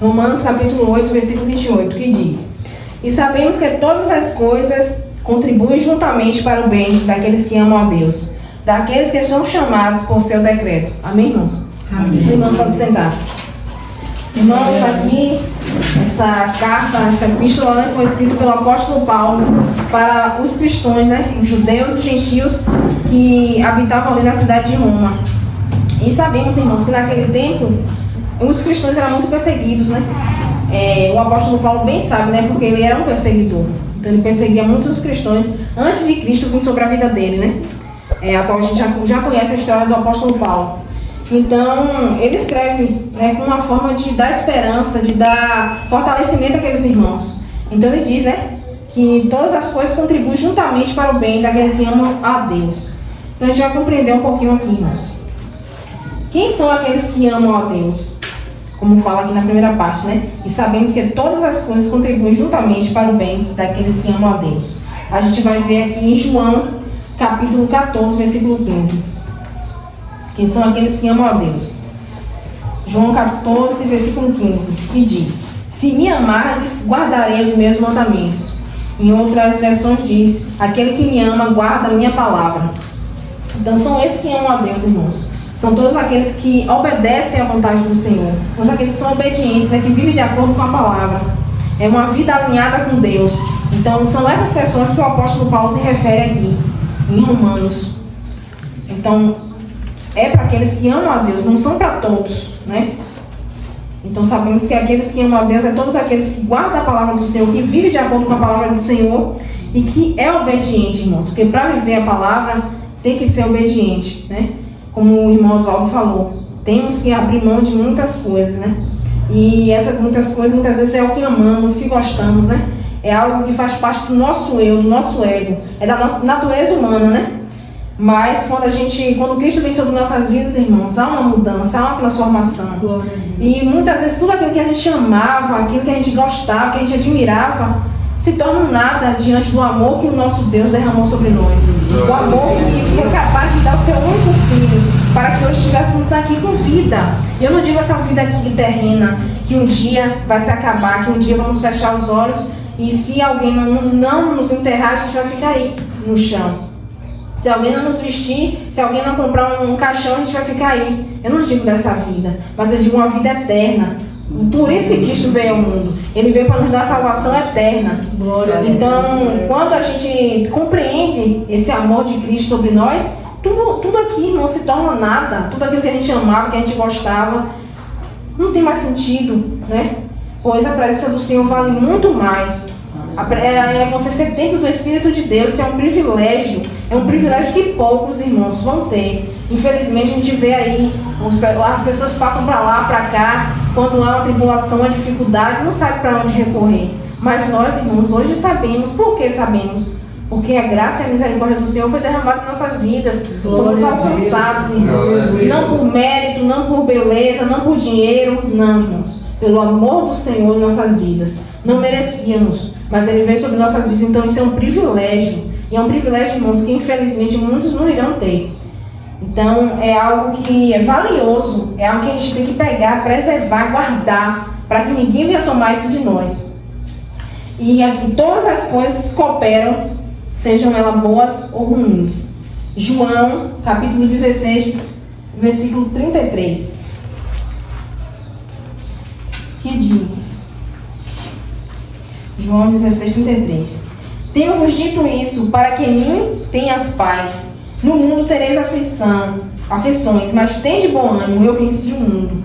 Romanos capítulo 8, versículo 28, que diz: E sabemos que todas as coisas contribuem juntamente para o bem daqueles que amam a Deus, daqueles que são chamados por seu decreto. Amém, irmãos? Amém. Irmãos, pode sentar. Irmãos, aqui, essa carta, essa epístola, né, foi escrita pelo apóstolo Paulo para os cristãos, né, os judeus e gentios que habitavam ali na cidade de Roma. E sabemos, irmãos, que naquele tempo os cristãos eram muito perseguidos, né? O apóstolo Paulo bem sabe, né, porque ele era um perseguidor. Então ele perseguia muitos cristãos antes de Cristo vir sobre a vida dele, né? A qual a gente já conhece a história do apóstolo Paulo. Então, ele escreve, né, com uma forma de dar esperança, de dar fortalecimento àqueles irmãos. Então, ele diz, né, que todas as coisas contribuem juntamente para o bem daqueles que amam a Deus. Então, a gente vai compreender um pouquinho aqui, irmãos. Quem são aqueles que amam a Deus? Como fala aqui na primeira parte, né? E sabemos que todas as coisas contribuem juntamente para o bem daqueles que amam a Deus. A gente vai ver aqui em João, capítulo 14, versículo 15. Quem são aqueles que amam a Deus? João 14, versículo 15, que diz: Se me amardes, guardarei os meus mandamentos. Em outras versões diz: Aquele que me ama, guarda a minha palavra. Então são esses que amam a Deus, irmãos. São todos aqueles que obedecem à vontade do Senhor. Todos aqueles que são obedientes, né, que vivem de acordo com a palavra. É uma vida alinhada com Deus. Então são essas pessoas que o apóstolo Paulo se refere aqui, em Romanos. Então, é para aqueles que amam a Deus, não são para todos, né? Então sabemos que aqueles que amam a Deus é todos aqueles que guardam a palavra do Senhor, que vivem de acordo com a palavra do Senhor e que é obediente, irmãos. Porque para viver a palavra tem que ser obediente, né? Como o irmão Oswaldo falou, temos que abrir mão de muitas coisas, né? E essas muitas coisas muitas vezes é o que amamos, o que gostamos, né? É algo que faz parte do nosso eu, do nosso ego, é da nossa natureza humana, né? Mas quando Cristo vem sobre nossas vidas, irmãos, há uma mudança, há uma transformação. E muitas vezes tudo aquilo que a gente amava, aquilo que a gente gostava, que a gente admirava, se torna um nada diante do amor que o nosso Deus derramou sobre nós. O amor que foi capaz de dar o seu único filho para que hoje estivéssemos aqui com vida. E eu não digo essa vida aqui terrena, que um dia vai se acabar, que um dia vamos fechar os olhos e se alguém não nos enterrar, a gente vai ficar aí no chão. Se alguém não nos vestir, se alguém não comprar um caixão, a gente vai ficar aí. Eu não digo dessa vida, mas eu digo uma vida eterna. Por isso que Cristo veio ao mundo. Ele veio para nos dar salvação eterna. Então, quando a gente compreende esse amor de Cristo sobre nós, tudo aqui não se torna nada. Tudo aquilo que a gente amava, que a gente gostava, não tem mais sentido, né? Pois a presença do Senhor vale muito mais. Você ser templo do Espírito de Deus, isso é um privilégio. É um privilégio que poucos irmãos vão ter. Infelizmente a gente vê aí, as pessoas passam para lá, para cá, quando há uma tribulação, uma dificuldade, não sabe para onde recorrer. Mas nós, irmãos, hoje sabemos. Por que sabemos? Porque a graça e a misericórdia do Senhor foi derramada em nossas vidas. Fomos alcançados, irmãos. Não por mérito, não por beleza, não por dinheiro, não, irmãos. Pelo amor do Senhor em nossas vidas. Não merecíamos, mas Ele veio sobre nossas vidas. Então isso é um privilégio. E é um privilégio, irmãos, que infelizmente muitos não irão ter. Então é algo que é valioso. É algo que a gente tem que pegar, preservar, guardar, para que ninguém venha tomar isso de nós. E aqui todas as coisas cooperam, sejam elas boas ou ruins. João, capítulo 16, versículo 33. Que diz, João 16, 33. Tenho-vos dito isso, para que em mim tenhas paz. No mundo tereis aflições, mas tende bom ânimo, eu venci o mundo.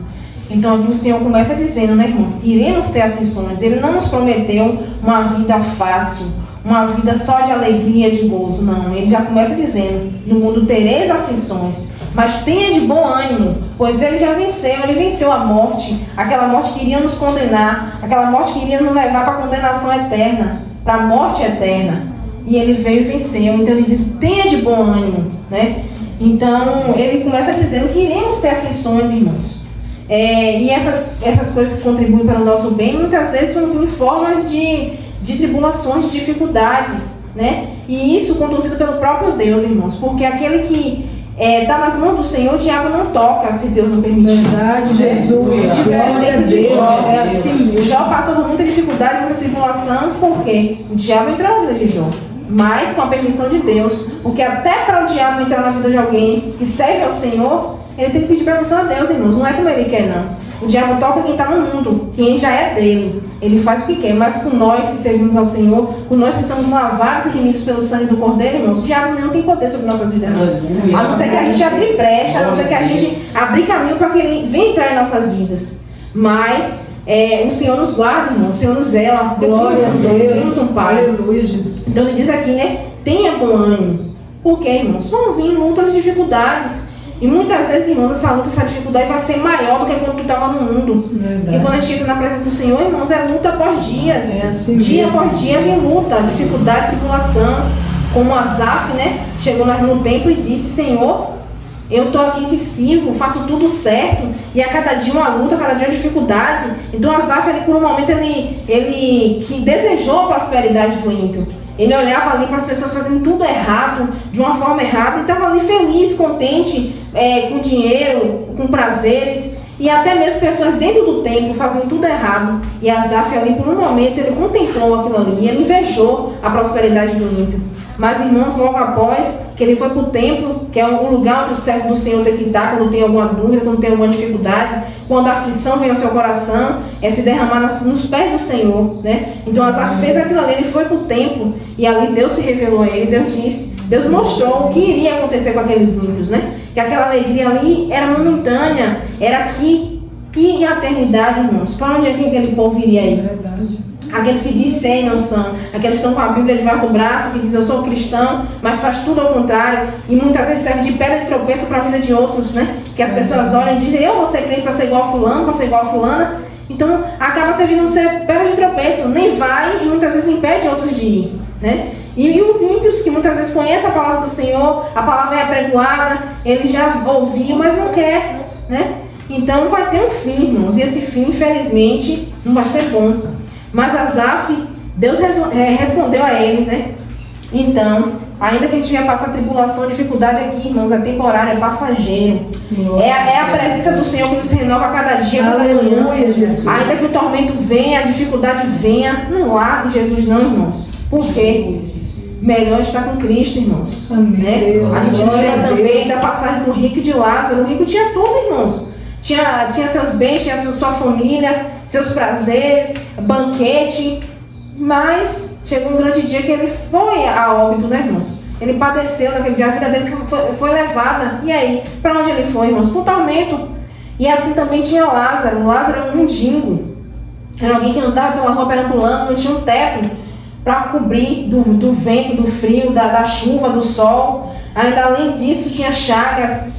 Então aqui o Senhor começa dizendo, né, irmãos, que iremos ter aflições. Ele não nos prometeu uma vida fácil, uma vida só de alegria, de gozo, não. Ele já começa dizendo, no mundo tereis aflições, mas tenha de bom ânimo, pois Ele já venceu. Ele venceu a morte, aquela morte que iria nos condenar, aquela morte que iria nos levar para a condenação eterna, para a morte eterna. E Ele veio e venceu. Então Ele diz, tenha de bom ânimo, né? Então Ele começa dizendo que iremos ter aflições, irmãos. E essas coisas que contribuem para o nosso bem, muitas vezes vão vir em formas de tribulações, de dificuldades, né? E isso conduzido pelo próprio Deus, irmãos, porque aquele que está nas mãos do Senhor, o diabo não toca, se Deus não permitir. Verdade, Jesus. Glória a Deus. É assim mesmo. Jó passou por muita dificuldade, muita tribulação, porque o diabo entrou na vida de Jó, mas com a permissão de Deus, porque até para o diabo entrar na vida de alguém que serve ao Senhor, ele tem que pedir permissão a Deus, irmãos, não é como ele quer, não. O diabo toca quem está no mundo, quem já é dele. Ele faz o que quer, mas com nós que servimos ao Senhor, com nós que somos lavados e remidos pelo sangue do Cordeiro, irmãos, o diabo não tem poder sobre nossas vidas, não. A não ser que a gente abrir brecha, a não ser que a gente abrir caminho para que ele venha entrar em nossas vidas. Mas o Senhor nos guarda, irmão, o Senhor nos zela. Glória a Deus. Pai. Aleluia, Jesus. Então ele diz aqui, né? Tenha bom ânimo. Porque, irmãos, vão vir lutas e dificuldades. E muitas vezes, irmãos, essa luta, essa dificuldade vai ser maior do que quando tu estava no mundo. Verdade. E quando a gente entra na presença do Senhor, irmãos, é luta após dias. É assim dia mesmo. após dia vem luta, dificuldade, tribulação. Como Asaf, né? Chegou no tempo e disse: Senhor, eu estou aqui, te sirvo, faço tudo certo. E a cada dia uma luta, a cada dia uma dificuldade. Então Asaf, ele, por um momento, ele que desejou a prosperidade do ímpio. Ele olhava ali para as pessoas fazendo tudo errado, de uma forma errada, e estava ali feliz, contente, com dinheiro, com prazeres, e até mesmo pessoas dentro do templo fazendo tudo errado. E Asaf ali, por um momento, ele contemplou aquilo ali, ele invejou a prosperidade do ímpio. Mas, irmãos, logo após que ele foi para o templo, que é o lugar onde o servo do Senhor tem que estar quando tem alguma dúvida, quando tem alguma dificuldade, quando a aflição vem ao seu coração, é se derramar nos pés do Senhor, né? Então Asaf fez aquilo ali, ele foi para o templo, e ali Deus se revelou a ele, Deus mostrou o que iria acontecer com aqueles ímpios, né? Que aquela alegria ali era momentânea, era aqui e a eternidade, irmãos. Para onde é que aquele povo iria ir? Verdade. Aqueles que dizem não são, aqueles que estão com a Bíblia debaixo do braço, que dizem eu sou cristão, mas faz tudo ao contrário, e muitas vezes serve de pedra de tropeço para a vida de outros, né? Que as pessoas olham e dizem, eu vou ser crente para ser igual a fulano, para ser igual a fulana, então acaba servindo de ser pedra de tropeço, nem vai e muitas vezes impede outros de ir, né? E os ímpios que muitas vezes conhecem a palavra do Senhor, a palavra é apregoada, ele já ouviu, mas não quer, né? Então vai ter um fim, irmãos, e esse fim, infelizmente, não vai ser bom. Mas Asaf, Deus respondeu a ele, né? Então, ainda que a gente venha passar tribulação, dificuldade aqui, irmãos, é temporário, é passageiro. É a presença do Senhor que nos renova a cada dia, cada manhã. Ainda que o tormento venha, a dificuldade venha, não largue Jesus não, irmãos. Por quê? Melhor estar com Cristo, irmãos. Amém. Né? A gente lembra também da passagem do rico de Lázaro. O rico tinha tudo, irmãos. Tinha seus bens, tinha sua família, seus prazeres, banquete, mas chegou um grande dia que ele foi a óbito, né, irmãos? Ele padeceu naquele dia, a vida dele foi levada. E aí, para onde ele foi, irmãos? Para o tormento. E assim também tinha Lázaro. Lázaro era um mendigo. Era alguém que andava pela rua perambulando, não tinha um teto para cobrir do vento, do frio, da chuva, do sol. Ainda além disso, tinha chagas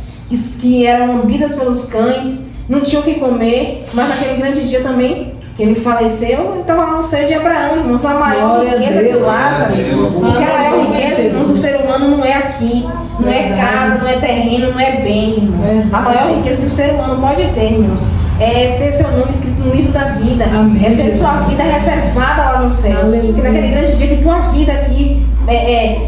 que eram lambidas pelos cães, não tinham o que comer, mas naquele grande dia também, que ele faleceu, ele estava lá no seio de Abraão, irmãos, a maior riqueza de Lázaro, porque a maior riqueza, irmãos, do ser humano não é aqui, não é casa, não é terreno, não é bens, irmãos. A maior riqueza que o ser humano pode ter, irmãos, é ter seu nome escrito no livro da vida, é ter sua vida reservada lá no céu, porque naquele grande dia que tua vida aqui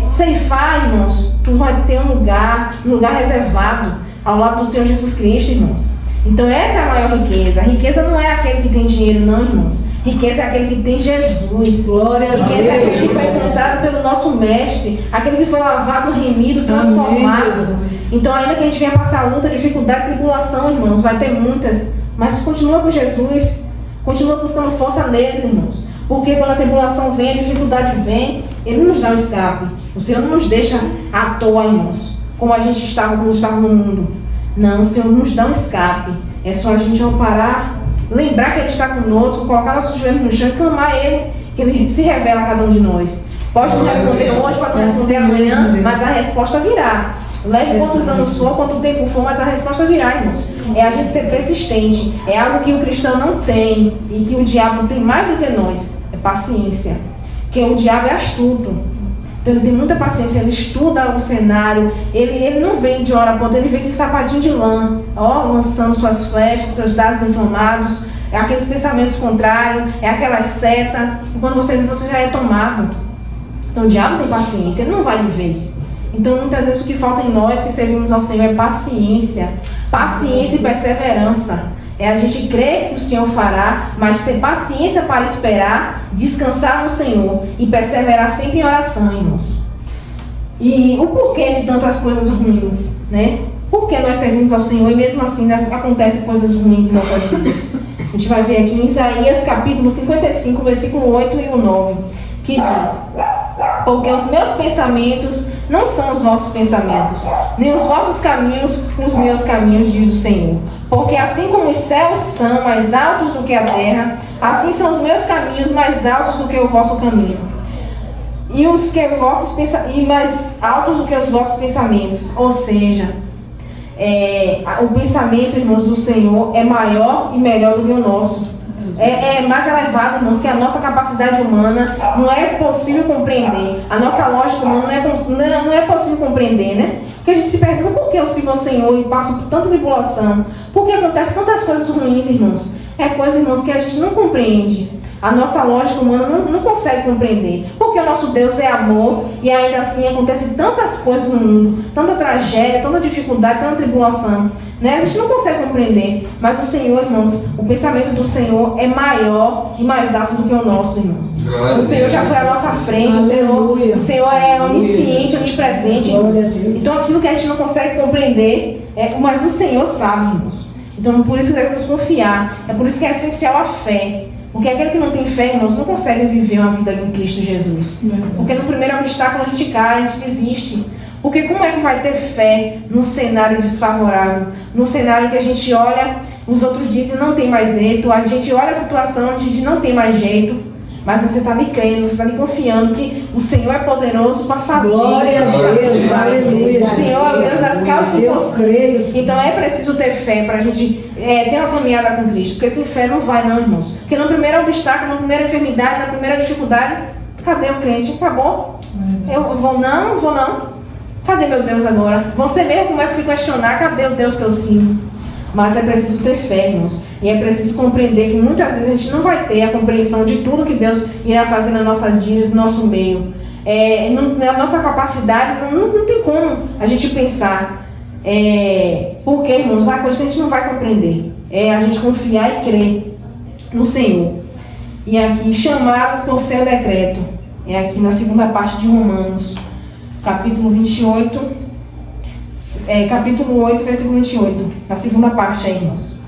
ceifar, irmãos, tu vai ter um lugar reservado ao lado do Senhor Jesus Cristo, irmãos. Então essa é a maior riqueza. A riqueza não é aquele que tem dinheiro, não, irmãos. Riqueza é aquele que tem Jesus. Glória a Deus. Riqueza é aquele que foi encontrado pelo nosso mestre, aquele que foi lavado, remido, transformado. Amém, então ainda que a gente venha passar luta, dificuldade, tribulação, irmãos, vai ter muitas, mas continua com Jesus, continua buscando força neles, irmãos. Porque quando a tribulação vem, a dificuldade vem, Ele nos dá um escape. O Senhor não nos deixa à toa, irmãos, como a gente estava quando estava no mundo. Não, o Senhor nos dá um escape. É só a gente parar, lembrar que Ele está conosco, colocar nossos joelhos no chão e clamar a Ele, que Ele se revela a cada um de nós. Pode não responder hoje, pode não responder amanhã, mas a resposta virá. Leve quantos anos for, quanto tempo for, mas a resposta virá, irmãos. É a gente ser persistente. É algo que o cristão não tem e que o diabo tem mais do que nós. É paciência. Porque o diabo é astuto. Então ele tem muita paciência, ele estuda o cenário, ele não vem de hora a ponta, ele vem de sapatinho de lã, lançando suas flechas, seus dados inflamados, é aqueles pensamentos contrários, é aquela seta, e quando você vê, você já é tomado. Então o diabo tem paciência, ele não vai de vez. Então, muitas vezes o que falta em nós que servimos ao Senhor é paciência. Paciência e perseverança. É a gente crer que o Senhor fará, mas ter paciência para esperar, descansar no Senhor e perseverar sempre em oração, irmãos. E o porquê de tantas coisas ruins, né? Por que nós servimos ao Senhor e mesmo assim acontecem coisas ruins em nossas vidas? A gente vai ver aqui em Isaías capítulo 55, versículo 8 e o 9, que diz: porque os meus pensamentos não são os vossos pensamentos, nem os vossos caminhos os meus caminhos, diz o Senhor. Porque assim como os céus são mais altos do que a terra, assim são os meus caminhos mais altos do que o vosso caminho, e mais altos do que os vossos pensamentos. Ou seja, o pensamento, irmãos, do Senhor é maior e melhor do que o nosso. É mais elevado, irmãos, que a nossa capacidade humana não é possível compreender. A nossa lógica humana não é possível compreender, né? Porque a gente se pergunta por que eu sirvo ao Senhor e passo por tanta tribulação. Por que acontecem tantas coisas ruins, irmãos? É coisa, irmãos, que a gente não compreende. A nossa lógica humana não consegue compreender. Porque o nosso Deus é amor e ainda assim acontecem tantas coisas no mundo, tanta tragédia, tanta dificuldade, tanta tribulação, né? A gente não consegue compreender. Mas o Senhor, irmãos, o pensamento do Senhor é maior e mais alto do que o nosso, irmão. O Senhor já foi à nossa frente. O Senhor é onisciente, onipresente, irmãos. Então aquilo que a gente não consegue compreender, mas o Senhor sabe, irmãos. Então por isso devemos confiar. É por isso que é essencial a fé. Porque aquele que não tem fé, irmãos, não consegue viver uma vida em Cristo Jesus. Porque no primeiro obstáculo a gente cai, a gente desiste. Porque como é que vai ter fé num cenário desfavorável? Num cenário que a gente olha, os outros dizem não tem mais jeito, a gente olha a situação, a gente diz não tem mais jeito, mas você está ali crendo, você está ali confiando que o Senhor é poderoso para fazer. Glória a Deus, aleluia. O Senhor é o Deus das causas impossíveis. Então é preciso ter fé para a gente ter uma caminhada com Cristo. Porque sem fé não vai não, irmãos. Porque no primeiro obstáculo, na primeira enfermidade, na primeira dificuldade, cadê o crente? Acabou. Eu vou não. Cadê meu Deus agora? Você mesmo começa a se questionar, cadê o Deus que eu sirvo? Mas é preciso ter fé, irmãos. E é preciso compreender que muitas vezes a gente não vai ter a compreensão de tudo que Deus irá fazer nas nossas vidas, no nosso meio. Na nossa capacidade, não tem como a gente pensar. Porque, irmãos, a coisa que a gente não vai compreender. É a gente confiar e crer no Senhor. E aqui, chamados por seu decreto. É aqui na segunda parte de Romanos. Capítulo 28, capítulo 8, versículo 28, na segunda parte aí, irmãos.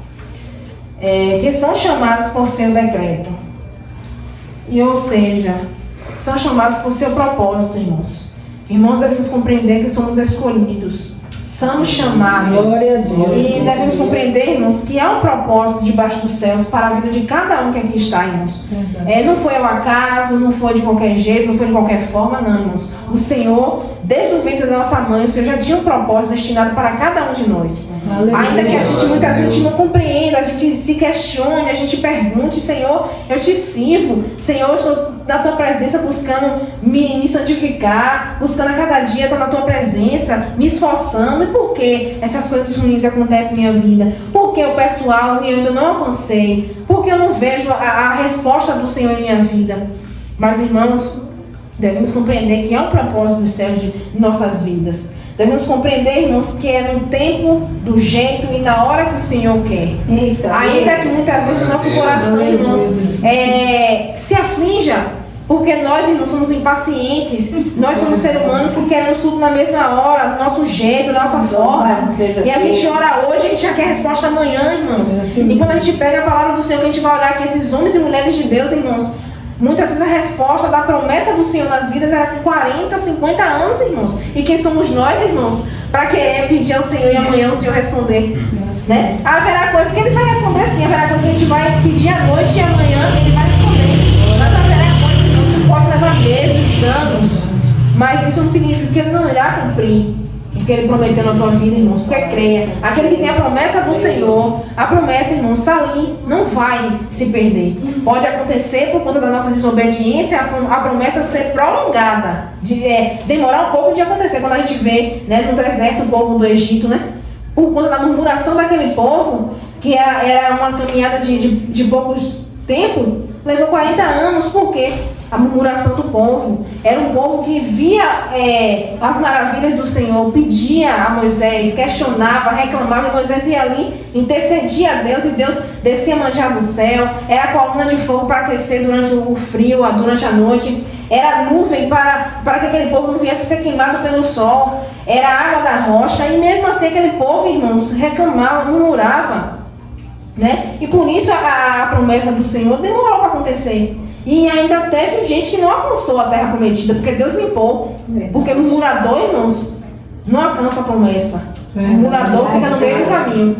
Que são chamados por seu decreto. E, ou seja, são chamados por seu propósito, irmãos. Irmãos, devemos compreender que somos escolhidos. Somos chamados. Glória a Deus. E devemos compreender, irmãos, que há um propósito debaixo dos céus para a vida de cada um que aqui está, irmãos. Não foi ao acaso, não foi de qualquer jeito, não foi de qualquer forma, não, irmãos. O Senhor, desde o ventre da nossa mãe, o Senhor já tinha um propósito destinado para cada um de nós. Aleluia. Ainda que a gente muitas vezes não compreenda, a gente se questione, a gente pergunte: Senhor, eu te sirvo. Senhor, eu estou na tua presença buscando me santificar, buscando a cada dia estar na tua presença, me esforçando. E por que essas coisas ruins acontecem na minha vida? Por que o pessoal eu ainda não alcancei? Por que eu não vejo a resposta do Senhor em minha vida? Mas, irmãos, devemos compreender que é um propósito dos céus de nossas vidas. Devemos compreender, irmãos, que é no tempo, do jeito e na hora que o Senhor quer. Ainda que muitas vezes o nosso coração, irmãos, se aflinja, porque nós, irmãos, somos impacientes. Nós somos seres humanos que queremos tudo na mesma hora, do nosso jeito, da nossa forma. E a gente ora hoje, a gente já quer resposta amanhã, irmãos. E quando a gente pega a palavra do Senhor, que a gente vai olhar aqui, esses homens e mulheres de Deus, irmãos, muitas vezes a resposta da promessa do Senhor nas vidas era com 40, 50 anos, irmãos. E quem somos nós, irmãos, para querer pedir ao Senhor e amanhã o Senhor responder? Né? Haverá coisa que Ele vai responder sim, haverá coisa que a gente vai pedir à noite e amanhã Ele vai responder. Mas haverá coisa que não pode levar meses, anos. Mas isso não significa que Ele não irá cumprir o que Ele prometeu na tua vida, irmãos. Porque creia, aquele que tem a promessa do Senhor, a promessa, irmãos, está ali, não vai se perder. Pode acontecer por conta da nossa desobediência, a promessa ser prolongada, demorar um pouco de acontecer. Quando a gente vê, né, no deserto, o povo do Egito, né, por conta da murmuração daquele povo, que era uma caminhada de poucos tempo, levou 40 anos. Por quê? a murmuração do povo. Era um povo que via as maravilhas do Senhor, pedia a Moisés, questionava, reclamava, e Moisés ia ali, intercedia a Deus, e Deus descia manjar do céu. Era a coluna de fogo para aquecer durante o frio, durante a noite. Era nuvem para que aquele povo não viesse ser queimado pelo sol. Era a água da rocha. E mesmo assim aquele povo, irmãos, reclamava, murmurava, né? E por isso a promessa do Senhor demorou para acontecer. E ainda teve gente que não alcançou a terra prometida, porque Deus limpou. Porque o murmurador, irmãos, não alcança a promessa. O murmurador fica no meio do caminho.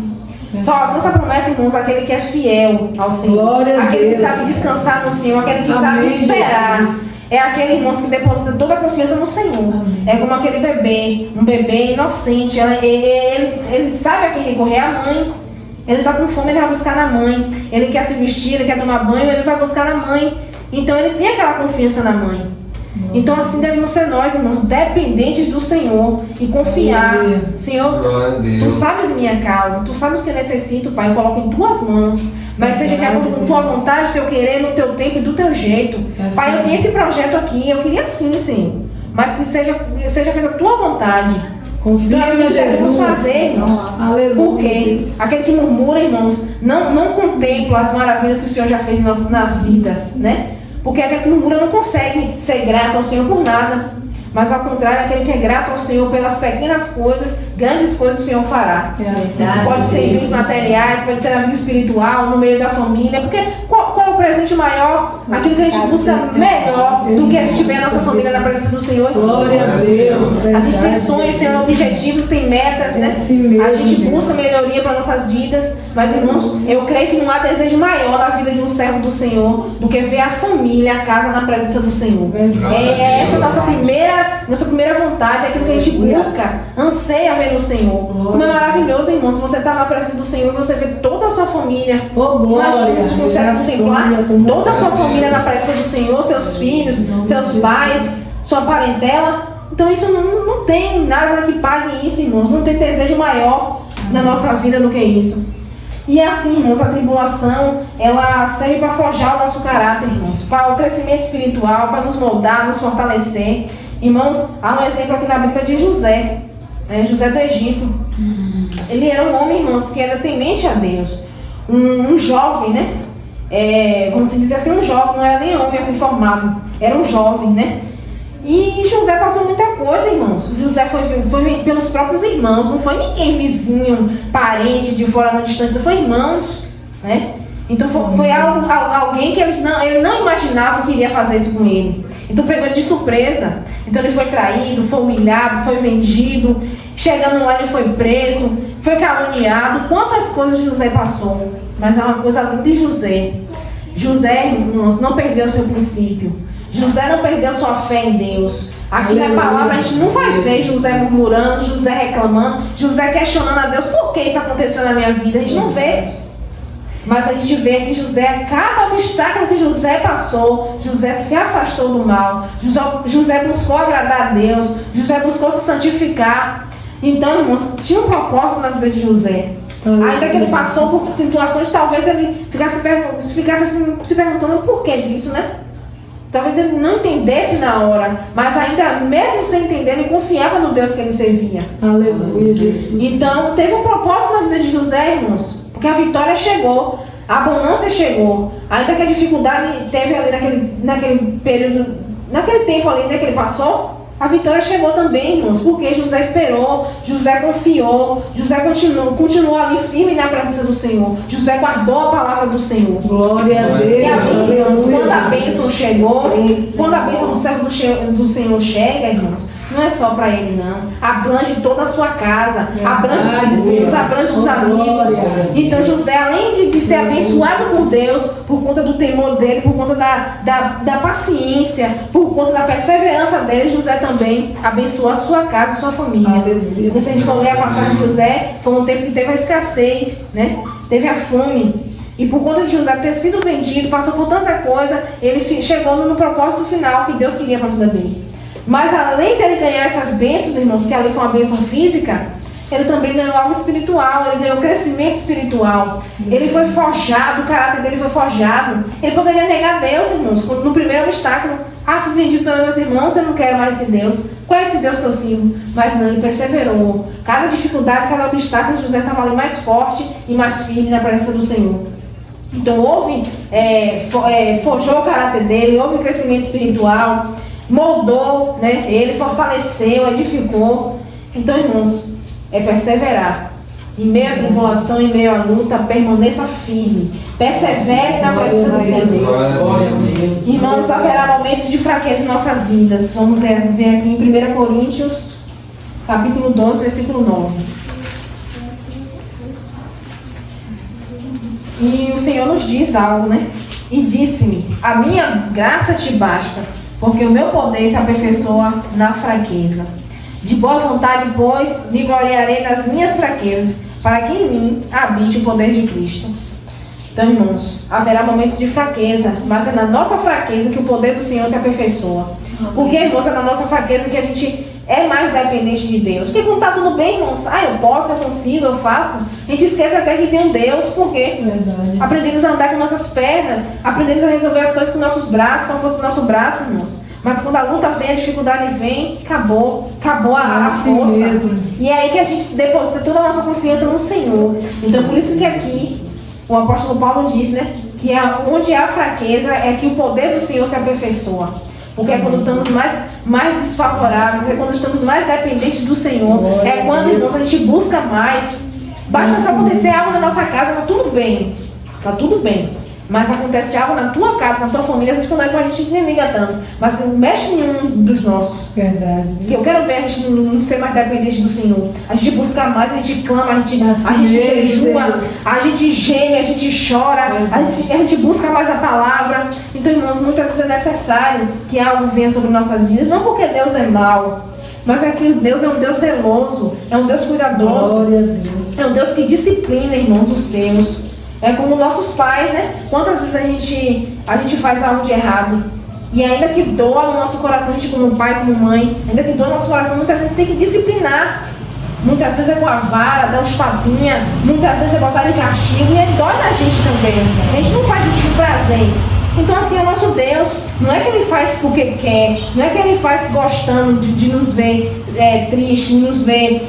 Só alcança a promessa, irmãos, aquele que é fiel ao Senhor. Aquele que sabe descansar no Senhor, aquele que sabe esperar. É aquele, irmãos, que deposita toda a confiança no Senhor. É como aquele bebê, um bebê inocente. Ele sabe a quem recorrer, a mãe. Ele está com fome, ele vai buscar na mãe. Ele quer se vestir, ele quer tomar banho, ele vai buscar na mãe. Então ele tem aquela confiança na mãe. Então assim devemos ser nós, irmãos, dependentes do Senhor e confiar. Senhor, tu sabes minha causa, tu sabes o que eu necessito, Pai, eu coloco em tuas mãos. Mas seja de acordo com tua vontade, teu querer, no teu tempo e do teu jeito. Pai, eu tenho esse projeto aqui, eu queria assim, Senhor. Mas que seja feita a tua vontade. Então assim devemos fazer, irmãos. Porque aquele que murmura, irmãos, não contempla as maravilhas que o Senhor já fez nas vidas, né? Porque aquele que murmura não consegue ser grato ao Senhor por nada. Mas ao contrário, aquele que é grato ao Senhor pelas pequenas coisas, grandes coisas o Senhor fará. Pode ser em bens materiais, pode ser na vida espiritual, no meio da família. Porque qual é o presente maior? Aquilo que a gente busca melhor do que a gente vê a nossa família na presença do Senhor. Glória a Deus. A gente tem sonhos, tem objetivos, tem metas, né? A gente busca melhoria para nossas vidas. Mas, irmãos, eu creio que não há desejo maior na vida de um servo do Senhor do que ver a família, a casa na presença do Senhor. É essa a nossa primeira vontade, é aquilo que a gente busca, anseia ver no Senhor. Como é maravilhoso, irmãos, se você está na presença do Senhor e você vê toda a sua família. Imagina se você contemplar toda a sua família na presença do Senhor, seus filhos, seus pais, sua parentela. Então isso não tem nada que pague isso, irmãos. Não tem desejo maior na nossa vida do que isso. E assim, irmãos, a tribulação, ela serve para forjar o nosso caráter, irmãos, para o crescimento espiritual, para nos moldar, nos fortalecer. Irmãos, há um exemplo aqui na Bíblia de José, José do Egito. Ele era um homem, irmãos, que era temente a Deus. Um jovem, né? Vamos dizer assim, um jovem, não era nem homem assim formado, era um jovem, né? E José passou muita coisa, irmãos. José foi pelos próprios irmãos, não foi ninguém vizinho, parente de fora no distante, não foi irmãos, né? Então foi alguém que ele não imaginava que iria fazer isso com ele. Então pegou ele de surpresa. Então ele foi traído, foi humilhado, foi vendido. Chegando lá ele foi preso, foi caluniado. Quantas coisas José passou. Mas é uma coisa linda de José. José, irmãos, não perdeu seu princípio. José não perdeu sua fé em Deus. Aqui na palavra a gente não vai ver José murmurando, José reclamando, José questionando a Deus por que isso aconteceu na minha vida. A gente não vê. Mas a gente vê que José, cada obstáculo que José passou, José se afastou do mal. José buscou agradar a Deus. José buscou se santificar. Então, irmãos, tinha um propósito na vida de José. Ainda que ele passou por situações, talvez ele ficasse assim, se perguntando o porquê disso, né? Talvez ele não entendesse na hora, mas ainda mesmo sem entender, ele confiava no Deus que ele servia. Aleluia, Jesus. Então, teve um propósito na vida de José, irmãos, porque a vitória chegou, a bonança chegou. Ainda que a dificuldade teve ali naquele período, naquele tempo ali, né, que ele passou, a vitória chegou também, irmãos, porque José esperou, José confiou, José continuou ali firme na presença do Senhor. José guardou a palavra do Senhor. Glória a Deus. E assim, irmãos, quando a bênção chegou, quando a bênção do servo do Senhor chega, irmãos, não é só para ele, não. Abrange toda a sua casa, abrange os vizinhos, abrange os amigos. Então José, além de ser abençoado por Deus, por conta do temor dele, por conta da paciência, por conta da perseverança dele, José também abençoou a sua casa, a sua família. Porque se a gente for ler a passagem de José, foi um tempo que teve a escassez, né? Teve a fome. E por conta de José ter sido vendido, passou por tanta coisa, ele chegou no propósito final que Deus queria para a vida dele. Mas além dele ganhar essas bênçãos, irmãos, que ali foi uma bênção física, ele também ganhou algo espiritual, ele ganhou crescimento espiritual. Ele foi forjado, o caráter dele foi forjado. Ele poderia negar Deus, irmãos, no primeiro obstáculo. Fui vendido pelos meus irmãos, eu não quero mais esse Deus. Qual é esse Deus que eu sirvo? Mas não, ele perseverou. Cada dificuldade, cada obstáculo, José estava ali mais forte e mais firme na presença do Senhor. Então forjou o caráter dele, houve crescimento espiritual, moldou, né, ele, fortaleceu, edificou. Então, irmãos, é perseverar. Em meio à tribulação, em meio à luta, permaneça firme. Persevere na presença do Senhor. Irmãos, haverá momentos de fraqueza em nossas vidas. Vamos ver aqui em 1 Coríntios, capítulo 12, versículo 9. E o Senhor nos diz algo, né? E disse-me: a minha graça te basta, porque o meu poder se aperfeiçoa na fraqueza. De boa vontade, pois, me gloriarei das minhas fraquezas, para que em mim habite o poder de Cristo. Então, irmãos, haverá momentos de fraqueza, mas é na nossa fraqueza que o poder do Senhor se aperfeiçoa. Porque, irmãos, é na nossa fraqueza que a gente é mais dependente de Deus. Porque quando está tudo bem, irmãos, eu posso, eu consigo, eu faço, a gente esquece até que tem um Deus. Por quê? Verdade. Aprendemos a andar com nossas pernas, aprendemos a resolver as coisas com nossos braços, com a força do nosso braço, irmãos. Mas quando a luta vem, a dificuldade vem, acabou a força. Mesmo. E é aí que a gente deposita toda a nossa confiança no Senhor. Então, por isso que aqui o apóstolo Paulo diz, né, que onde há fraqueza é que o poder do Senhor se aperfeiçoa. Porque é quando estamos mais desfavoráveis, é quando estamos mais dependentes do Senhor, é quando, irmãos, a gente busca mais. Basta só acontecer algo na nossa casa, está tudo bem. Está tudo bem. Mas acontece algo na tua casa, na tua família, às vezes quando a gente nem liga tanto. Mas mexe em um dos nossos. Verdade. Que eu quero ver a gente não ser mais dependente do Senhor. A gente busca mais, a gente clama, a gente jejua, a gente geme, a gente chora, a gente busca mais a palavra. Então, irmãos, muitas vezes é necessário que algo venha sobre nossas vidas. Não porque Deus é mau, mas é que Deus é um Deus zeloso, é um Deus cuidadoso. Glória a Deus. É um Deus que disciplina, irmãos, os seus. É como nossos pais, né? Quantas vezes a gente faz algo de errado e ainda que doa no nosso coração, a gente como pai, como mãe, ainda que doa no nosso coração, muitas vezes tem que disciplinar. Muitas vezes é com a vara, dar uns tapinha, muitas vezes é botar em castigo e dói na gente também. A gente não faz isso de prazer. Então, assim, é o nosso Deus. Não é que Ele faz porque Ele quer, não é que Ele faz gostando de nos ver triste, de nos ver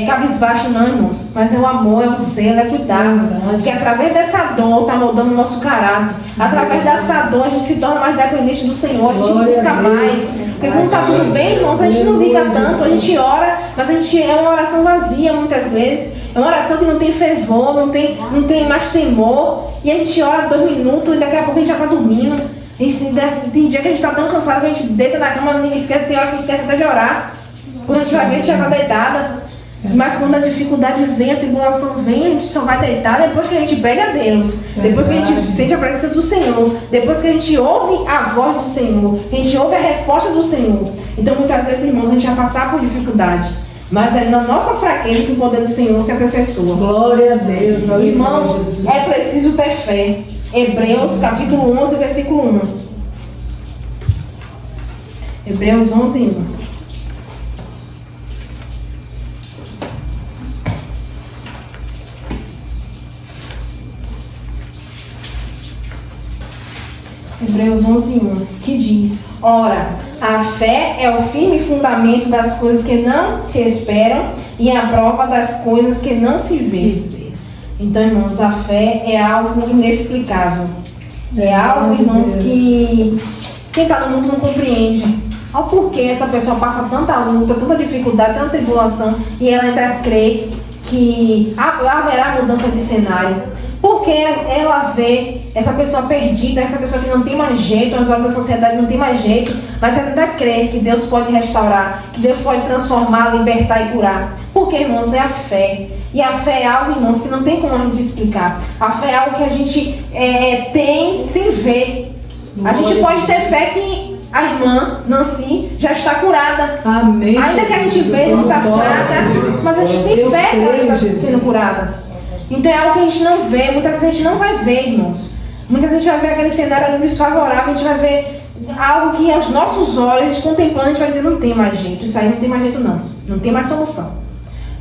cabisbaixo, não, irmãos. Mas é o amor, é o zelo, é cuidado. Porque através dessa dor está moldando o nosso caráter. Através dessa dor a gente se torna mais dependente do Senhor, a gente busca mais. Porque quando está tudo bem, irmãos, a gente não liga tanto, a gente ora, mas a gente é uma oração vazia muitas vezes. É uma oração que não tem fervor, não tem mais temor. E a gente ora 2 minutos e daqui a pouco a gente já está dormindo. E tem dia que a gente está tão cansado que a gente deita na cama, ninguém esquece, tem hora que esquece até de orar. Quando a gente vai ver, a gente já está deitada. Mas quando a dificuldade vem, a tribulação vem, a gente só vai deitar depois que a gente pega a Deus. Depois que a gente sente a presença do Senhor. Depois que a gente ouve a voz do Senhor. Que a gente ouve a resposta do Senhor. Então muitas vezes, irmãos, a gente vai passar por dificuldade. Mas é na nossa fraqueza que o poder do Senhor se aperfeiçoa. Glória a Deus. Irmãos, é preciso ter fé. Hebreus capítulo 11, versículo 1. Hebreus 11, 1. Hebreus 11, 1, que diz: ora, a fé é o firme fundamento das coisas que não se esperam e a prova das coisas que não se vê. Então, irmãos, a fé é algo inexplicável. É algo, irmãos, que quem está no mundo não compreende. Olha o porquê essa pessoa passa tanta luta, tanta dificuldade, tanta tribulação e ela ainda crê que haverá mudança de cenário. Porque ela vê essa pessoa perdida, essa pessoa que não tem mais jeito, nas horas da sociedade não tem mais jeito, mas ela ainda crê que Deus pode restaurar, que Deus pode transformar, libertar e curar. Porque, irmãos, é a fé. E a fé é algo, irmãos, que não tem como a gente explicar. A fé é algo que a gente tem sem ver. A gente pode ter fé que a irmã Nancy já está curada. Amém. Ainda que a gente veja muita fraca, mas a gente tem fé que ela está sendo curada. Então é algo que a gente não vê, muitas vezes a gente não vai ver, irmãos. Muitas vezes a gente vai ver aquele cenário desfavorável, a gente vai ver algo que aos nossos olhos, a gente contemplando, a gente vai dizer, não tem mais jeito, isso aí não tem mais jeito não tem mais solução.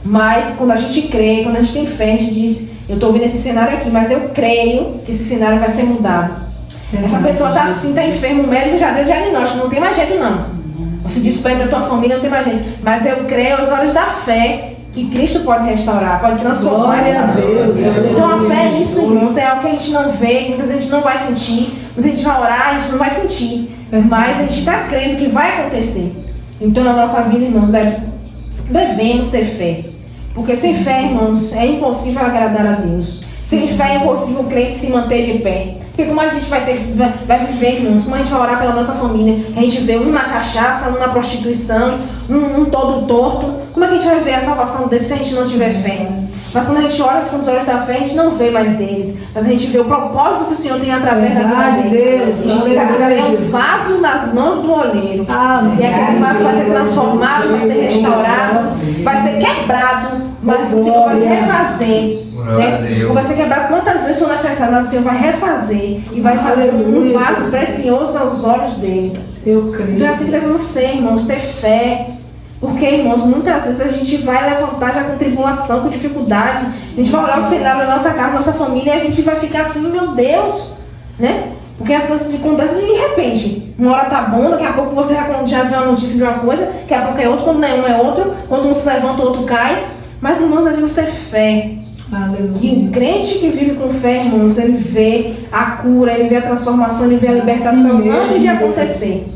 Mas quando a gente crê, quando a gente tem fé, a gente diz, eu estou vendo esse cenário aqui, mas eu creio que esse cenário vai ser mudado. Essa pessoa está assim, está enferma, o médico já deu diagnóstico, não tem mais jeito não. Você despede da tua família, não tem mais jeito. Mas eu creio aos olhos da fé que Cristo pode restaurar, pode transformar. Glória a Deus. Então a fé é isso, irmãos, é algo que a gente não vê, que muitas vezes a gente não vai sentir, muita gente vai orar, a gente não vai sentir. Mas a gente está crendo que vai acontecer. Então na nossa vida, irmãos, devemos ter fé. Porque sem fé, irmãos, é impossível agradar a Deus. Sem fé é impossível o crente se manter de pé. Porque como a gente vai viver, irmãos, como a gente vai orar pela nossa família, a gente vê um na cachaça, um na prostituição, um todo torto, como é que a gente vai ver a salvação desse se a gente não tiver fé? Mas quando a gente olha com os olhos da fé, a gente não vê mais eles, mas a gente vê o propósito que o Senhor tem através da vida deles. A gente vê que é um vaso nas mãos do olheiro. E aquele vaso vai ser transformado, vai ser restaurado, vai ser quebrado, mas o Senhor vai refazer. Né? Vai ser quebrado quantas vezes for necessário, mas o Senhor vai refazer e vai fazer um vaso precioso aos olhos dele. Eu creio. Então é assim que devemos ser, irmãos, ter fé. Porque, irmãos, muitas vezes a gente vai levantar já com tribulação, com dificuldade. A gente vai olhar o cenário da nossa casa, da nossa família, e a gente vai ficar assim, meu Deus, né? Porque as coisas acontecem de repente. Uma hora tá bom, daqui a pouco você já vê uma notícia de uma coisa, daqui a pouco é outra, quando não é um é outro, quando um se levanta, o outro cai. Mas, irmãos, devemos ter fé. Aleluia. Que o crente que vive com fé, irmãos, ele vê a cura, ele vê a transformação, ele vê a libertação antes de acontecer.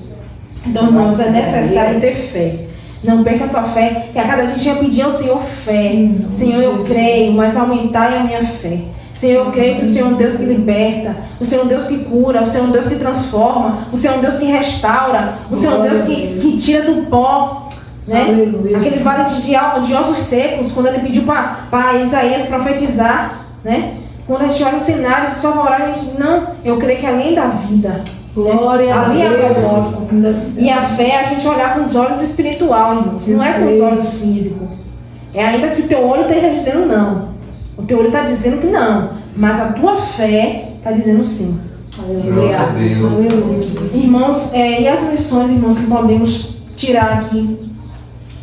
Então, irmãos, é necessário ter fé. Não perca a sua fé, que a cada dia eu pedir ao Senhor fé. Senhor, eu creio, mas aumentai a minha fé. Senhor, eu creio que o Senhor é um Deus que liberta, o Senhor é um Deus que cura, o Senhor é um Deus que transforma, o Senhor é um Deus que restaura, o Senhor é um Deus que tira do pó. Né? Aquele vale de ossos secos, quando ele pediu para Isaías profetizar, né? Quando a gente olha o cenário desfavorável, a gente, não, eu creio que além da vida, glória a ali Deus. É propósito. E a fé é a gente olhar com os olhos espirituais, irmãos, não é com os olhos físicos. É ainda que o teu olho esteja dizendo não, o teu olho está dizendo que não, mas a tua fé está dizendo sim. Aleluia. Irmãos, e as lições, irmãos, que podemos tirar aqui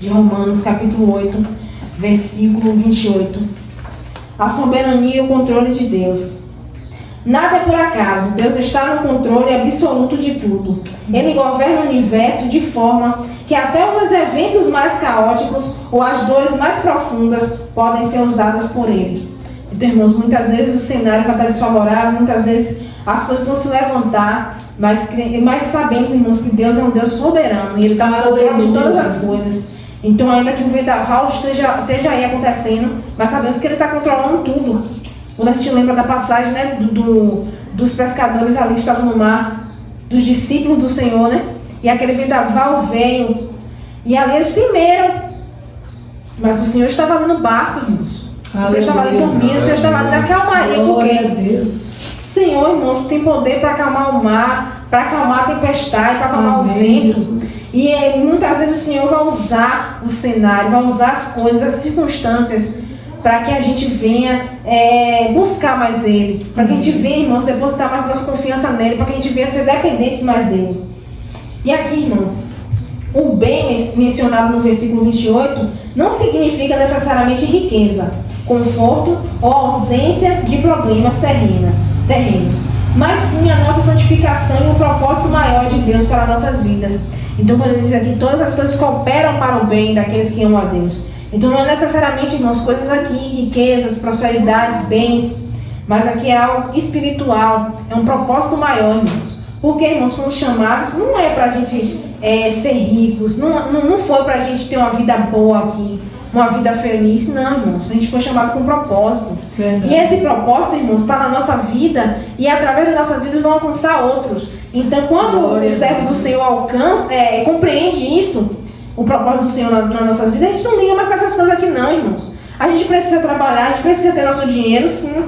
de Romanos, capítulo 8, versículo 28. A soberania e o controle de Deus. Nada é por acaso. Deus está no controle absoluto de tudo. Ele governa o universo de forma que até os eventos mais caóticos ou as dores mais profundas podem ser usadas por Ele. Então, irmãos, muitas vezes o cenário vai estar desfavorável, muitas vezes as coisas vão se levantar, mas sabemos, irmãos, que Deus é um Deus soberano e Ele está no controle de todas as coisas. Então, ainda que o vendaval esteja aí acontecendo, mas sabemos que Ele está controlando tudo. Quando a gente lembra da passagem, né, dos pescadores ali que estavam no mar, dos discípulos do Senhor, né? E aquele vendaval veio. E ali eles temeram. Mas o Senhor estava ali no barco, irmãos. O Senhor estava ali dormindo, o Senhor estava ali na calmaria. Por quê? O Senhor, irmãos, tem poder para acalmar o mar, para acalmar a tempestade, para acalmar o vento. Jesus. E muitas vezes o Senhor vai usar o cenário, vai usar as coisas, as circunstâncias, para que a gente venha buscar mais Ele, para que a gente venha, irmãos, depositar mais nossa confiança nele, para que a gente venha ser dependentes mais dele. E aqui, irmãos, o bem mencionado no versículo 28 não significa necessariamente riqueza, conforto ou ausência de problemas terrenos, mas sim a nossa santificação e o propósito maior de Deus para nossas vidas. Então, quando ele diz aqui, todas as coisas cooperam para o bem daqueles que amam a Deus. Então, não é necessariamente, irmãos, coisas aqui, riquezas, prosperidades, bens, mas aqui é algo espiritual, é um propósito maior, irmãos. Porque, irmãos, fomos chamados, não é para a gente ser ricos, não foi para a gente ter uma vida boa aqui, uma vida feliz, não, irmãos. A gente foi chamado com um propósito. Verdade. E esse propósito, irmãos, está na nossa vida e através das nossas vidas vão alcançar outros. Então, quando o servo do Senhor compreende isso, o propósito do Senhor nas nossas vidas, a gente não liga mais para essas coisas aqui não, irmãos. A gente precisa trabalhar, a gente precisa ter nosso dinheiro, sim.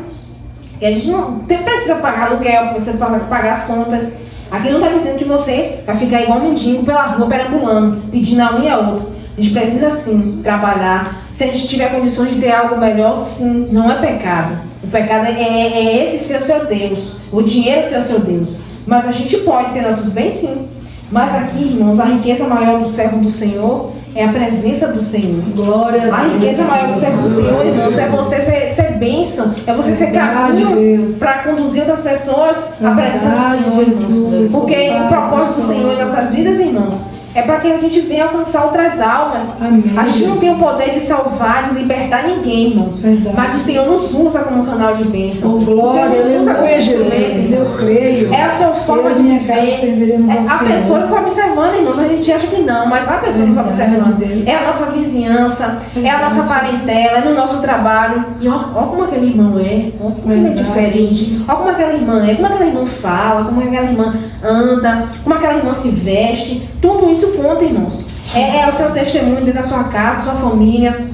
E a gente não precisa pagar aluguel, precisa pagar as contas. Aqui não está dizendo que você vai ficar igual um mendigo pela rua perambulando, pedindo a um e a outro. A gente precisa sim trabalhar. Se a gente tiver condições de ter algo melhor, sim, não é pecado. O pecado é esse ser o seu Deus. O dinheiro ser o seu Deus. Mas a gente pode ter nossos bens, sim. Mas aqui, irmãos, a riqueza maior do servo do Senhor é a presença do Senhor. Glória a A Deus. riqueza maior do servo do Senhor, irmãos, é você ser bênção, é você ser Verdade, caminho Deus. para conduzir outras pessoas à presença Verdade, do Senhor, Jesus. irmãos. Porque o Verdade, propósito do Senhor em nossas vidas, irmãos, é para que a gente venha alcançar outras almas. Amém, A gente não Jesus. tem o poder de salvar, de libertar ninguém, irmãos. Verdade. Mas o Senhor nos usa como um canal de bênção. Oh, O glória, Senhor nos usa como aleluia, Jesus. instrumento. Eu creio. É a sua forma Eu de e minha casa viver. serviremos ao A Senhor. pessoa que está observando, irmãos, a gente acha que não, mas a pessoa nos Verdade, observando. Deus. É a nossa vizinhança, é a nossa Verdade. parentela, é no nosso trabalho. E ó como aquele irmão é, ó como ele é Verdade, diferente, Jesus. ó como aquela irmã é, como aquela irmã fala, como aquela irmã anda, como aquela irmã se veste. Tudo isso conta, irmãos. É o seu testemunho dentro da sua casa, sua família.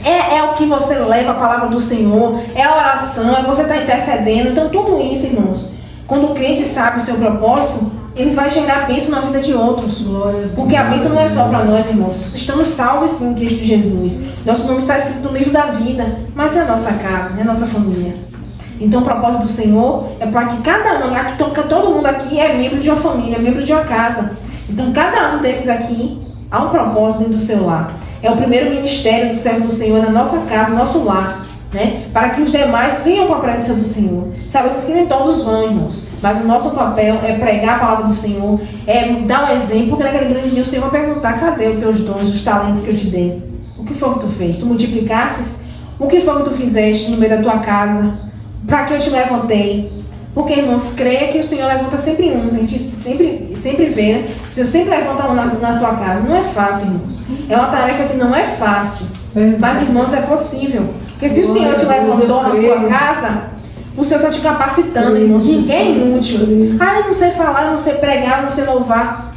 É o que você leva a palavra do Senhor, é a oração, é você estar intercedendo. Então tudo isso, irmãos, quando o crente sabe o seu propósito, ele vai gerar bênção na vida de outros. Glória a Deus. Porque a bênção não é só para nós, irmãos. Estamos salvos sim em Cristo Jesus. Nosso nome está escrito no livro da vida, mas é a nossa casa, é a nossa família. Então o propósito do Senhor é para que cada um, aqui, todo mundo aqui é membro de uma família, membro de uma casa. Então cada um desses aqui há um propósito dentro do seu lar. É o primeiro ministério do servo do Senhor na nossa casa, no nosso lar, né? Para que os demais venham com a presença do Senhor. Sabemos que nem todos vão, irmãos, mas o nosso papel é pregar a palavra do Senhor, é dar um exemplo, porque naquele grande dia o Senhor vai perguntar: cadê os teus dons, os talentos que eu te dei? O que foi que tu fez? Tu multiplicaste? O que foi que tu fizeste no meio da tua casa? Para que eu te levantei? Porque, irmãos, creia que o Senhor levanta sempre um. A gente sempre vê, né? O Senhor sempre levanta um na sua casa. Não é fácil, irmãos. É uma tarefa que não é fácil. Verdade. Mas, irmãos, é possível. Porque se o Glória Senhor te a Deus, levantou eu na tua creio. casa, o Senhor está te capacitando, Creio, irmãos. Ninguém é Jesus, inútil. creio. Ah, eu não sei falar, eu não sei pregar, eu não sei louvar.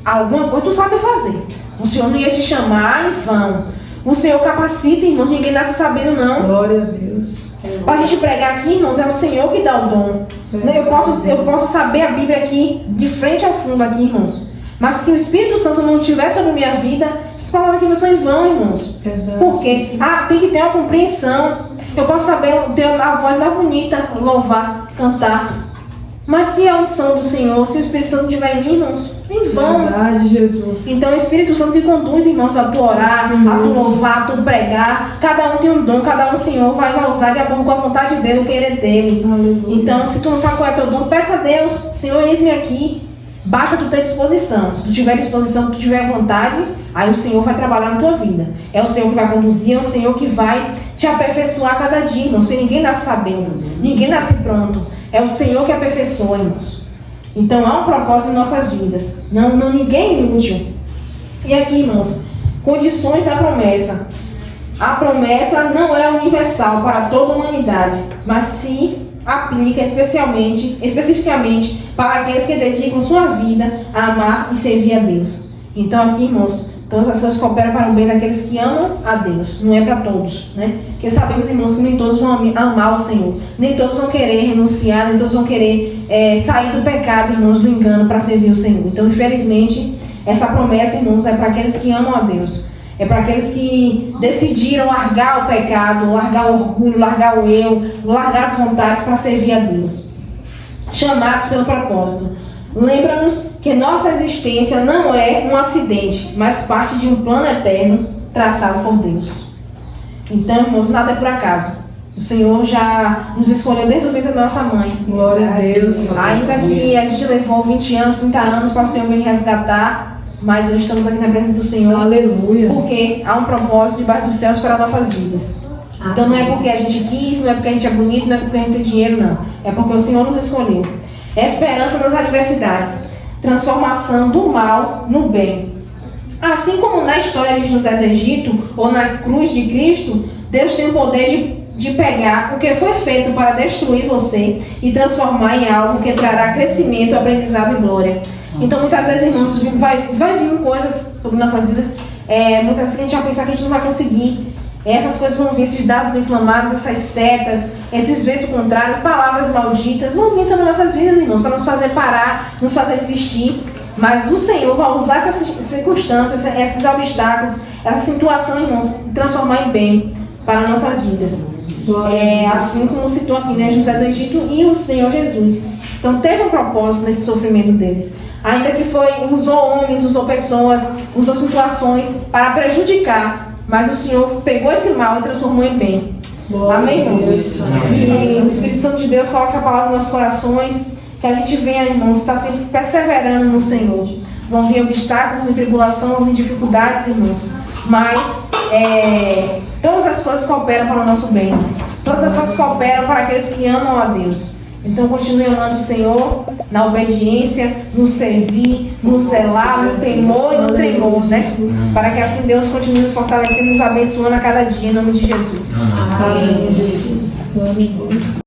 Alguma coisa tu sabe fazer. O Senhor não ia te chamar em vão. O Senhor capacita, irmãos. Ninguém nasce sabendo, não. Glória a Deus. Para a gente pregar aqui, irmãos, é o Senhor que dá o dom. Eu posso saber a Bíblia aqui, de frente ao fundo aqui, irmãos. Mas se o Espírito Santo não estiver sobre a minha vida, essas palavras aqui são em vão, irmãos. Verdade. Por quê? Tem que ter uma compreensão. Eu posso saber ter a voz mais bonita, louvar, cantar. Mas se a unção do Senhor, se o Espírito Santo estiver em mim, irmãos, em vão. Verdade, Jesus. Então o Espírito Santo que conduz, irmãos, a tu orar, Sim, a tu Jesus. louvar, a tu pregar. Cada um tem um dom, cada um o Senhor vai usar de acordo com a vontade dele, o querer dele. Aleluia. Então, se tu não sabe qual é teu dom, peça a Deus: Senhor, eis-me aqui. Basta tu ter disposição. Se tu tiver disposição, se tu tiver vontade, aí o Senhor vai trabalhar na tua vida. É o Senhor que vai conduzir, é o Senhor que vai te aperfeiçoar cada dia, irmãos. Porque ninguém nasce sabendo, ninguém nasce pronto. É o Senhor que aperfeiçoa, irmãos. Então há um propósito em nossas vidas. Ninguém é inútil. E aqui, irmãos, condições da promessa. A promessa não é universal para toda a humanidade, mas se aplica especificamente para aqueles que dedicam sua vida a amar e servir a Deus. Então aqui, irmãos, todas as coisas cooperam para o bem daqueles que amam a Deus. Não é para todos, né? Porque sabemos, irmãos, que nem todos vão amar o Senhor. Nem todos vão querer renunciar, nem todos vão querer sair do pecado, irmãos, do engano para servir o Senhor. Então, infelizmente, essa promessa, irmãos, é para aqueles que amam a Deus. É para aqueles que decidiram largar o pecado, largar o orgulho, largar o eu, largar as vontades para servir a Deus. Chamados pelo propósito. Lembra-nos que nossa existência não é um acidente, mas parte de um plano eterno traçado por Deus. Então, irmãos, nada é por acaso. O Senhor já nos escolheu desde o ventre da nossa mãe. Glória a Deus. Ainda que a gente levou 20 anos, 30 anos para o Senhor vir resgatar, mas hoje estamos aqui na presença do Senhor. Aleluia. Porque há um propósito debaixo dos céus para nossas vidas. Então não é porque a gente quis, não é porque a gente é bonito, não é porque a gente tem dinheiro, não. É porque o Senhor nos escolheu. É esperança nas adversidades. Transformação do mal no bem. Assim como na história de José do Egito, ou na cruz de Cristo, Deus tem o poder de pegar o que foi feito para destruir você e transformar em algo que trará crescimento, aprendizado e glória. Então muitas vezes, irmãos, vai vir coisas sobre nossas vidas, muitas vezes a gente vai pensar que a gente não vai conseguir. Essas coisas vão vir, esses dados inflamados, essas setas, esses ventos contrários, palavras malditas, vão vir sobre nossas vidas, irmãos, para nos fazer parar, nos fazer desistir. Mas o Senhor vai usar essas circunstâncias, esses obstáculos, essa situação, irmãos, transformar em bem para nossas vidas. Assim como citou aqui, né, José do Egito e o Senhor Jesus. Então teve um propósito nesse sofrimento deles. Ainda que usou homens, usou pessoas, usou situações para prejudicar, mas o Senhor pegou esse mal e transformou em bem. Amém, irmãos? E o Espírito Santo de Deus coloca essa palavra nos nossos corações, que a gente venha, irmãos, estar sempre perseverando no Senhor. Vão vir obstáculos, vão vir tribulação, vão vir dificuldades, irmãos, mas todas as coisas cooperam para o nosso bem, irmãos. Todas as coisas cooperam para aqueles que amam a Deus. Então continue amando o Senhor na obediência, no servir, no zelar, no temor e no tremor, né? Para que assim Deus continue nos fortalecendo, nos abençoando a cada dia, em nome de Jesus. Amém, Jesus. Glória a Deus.